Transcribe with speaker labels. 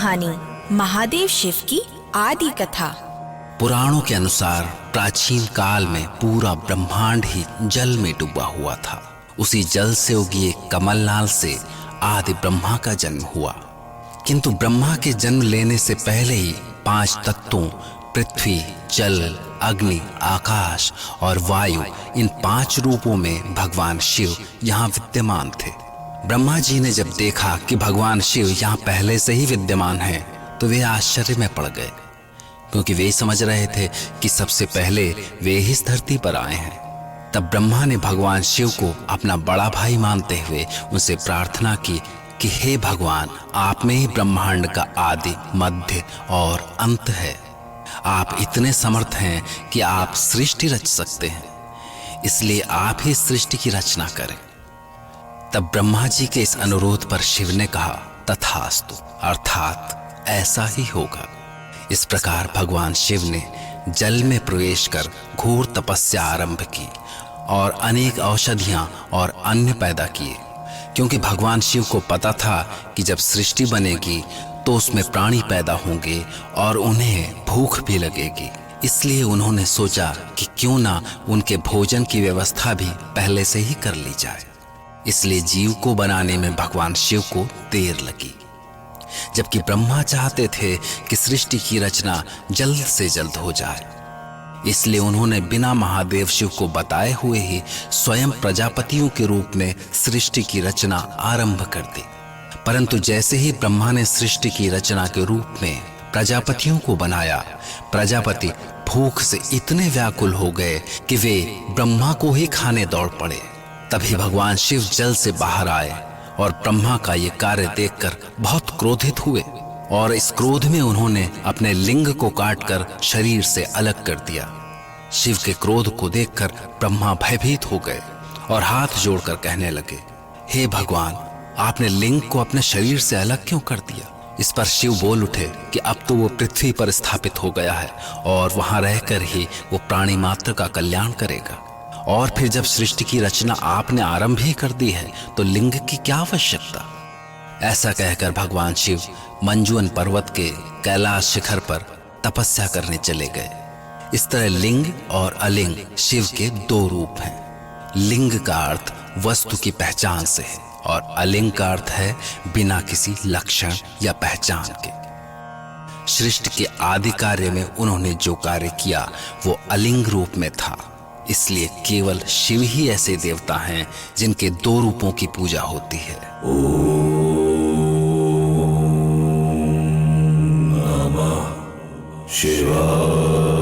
Speaker 1: कहानी महादेव शिव की आदि कथा।
Speaker 2: पुराणों के अनुसार प्राचीन काल में पूरा ब्रह्मांड ही जल में डूबा हुआ था। उसी जल से उगी एक कमलनाल से आदि ब्रह्मा का जन्म हुआ। किंतु ब्रह्मा के जन्म लेने से पहले ही 5 तत्वों पृथ्वी, जल, अग्नि, आकाश और वायु, इन 5 रूपों में भगवान शिव यहाँ विद्यमान थे। ब्रह्मा जी ने जब देखा कि भगवान शिव यहाँ पहले से ही विद्यमान हैं, तो वे आश्चर्य में पड़ गए, क्योंकि वे समझ रहे थे कि सबसे पहले वे ही इस धरती पर आए हैं। तब ब्रह्मा ने भगवान शिव को अपना बड़ा भाई मानते हुए उनसे प्रार्थना की कि हे भगवान, आप में ही ब्रह्मांड का आदि, मध्य और अंत है। आप इतने समर्थ हैं कि आप सृष्टि रच सकते हैं, इसलिए आप ही सृष्टि की रचना करें। तब ब्रह्मा जी के इस अनुरोध पर शिव ने कहा, तथास्तु, अर्थात ऐसा ही होगा। इस प्रकार भगवान शिव ने जल में प्रवेश कर घोर तपस्या आरंभ की और अनेक औषधियां और अन्न पैदा किए, क्योंकि भगवान शिव को पता था कि जब सृष्टि बनेगी तो उसमें प्राणी पैदा होंगे और उन्हें भूख भी लगेगी। इसलिए उन्होंने सोचा कि क्यों ना उनके भोजन की व्यवस्था भी पहले से ही कर ली जाए। इसलिए जीव को बनाने में भगवान शिव को देर लगी, जबकि ब्रह्मा चाहते थे कि सृष्टि की रचना जल्द से जल्द हो जाए। इसलिए उन्होंने बिना महादेव शिव को बताए हुए ही स्वयं प्रजापतियों के रूप में सृष्टि की रचना आरंभ कर दी। परंतु जैसे ही ब्रह्मा ने सृष्टि की रचना के रूप में प्रजापतियों को बनाया, प्रजापति भूख से इतने व्याकुल हो गए कि वे ब्रह्मा को ही खाने दौड़ पड़े। तभी भगवान शिव जल से बाहर आए और ब्रह्मा का ये कार्य देखकर बहुत क्रोधित हुए, और इस क्रोध में उन्होंने अपने लिंग को काटकर शरीर से अलग कर दिया। शिव के क्रोध को देखकर ब्रह्मा भयभीत हो गए और हाथ जोड़कर कहने लगे, हे भगवान, आपने लिंग को अपने शरीर से अलग क्यों कर दिया? इस पर शिव बोल उठे कि अब तो वो पृथ्वी पर स्थापित हो गया है और वहां रहकर ही वो प्राणी मात्र का कल्याण करेगा। और फिर जब सृष्टि की रचना आपने आरंभ ही कर दी है तो लिंग की क्या आवश्यकता? ऐसा कहकर भगवान शिव मंजुवन पर्वत के कैलाश शिखर पर तपस्या करने चले गए। इस तरह लिंग और अलिंग शिव के 2 रूप हैं। लिंग का अर्थ वस्तु की पहचान से है और अलिंग का अर्थ है बिना किसी लक्षण या पहचान के। सृष्टि के आदि कार्य में उन्होंने जो कार्य किया वो अलिंग रूप में था। इसलिए केवल शिव ही ऐसे देवता हैं जिनके 2 रूपों की पूजा होती है।
Speaker 3: ओम नमः शिवाय।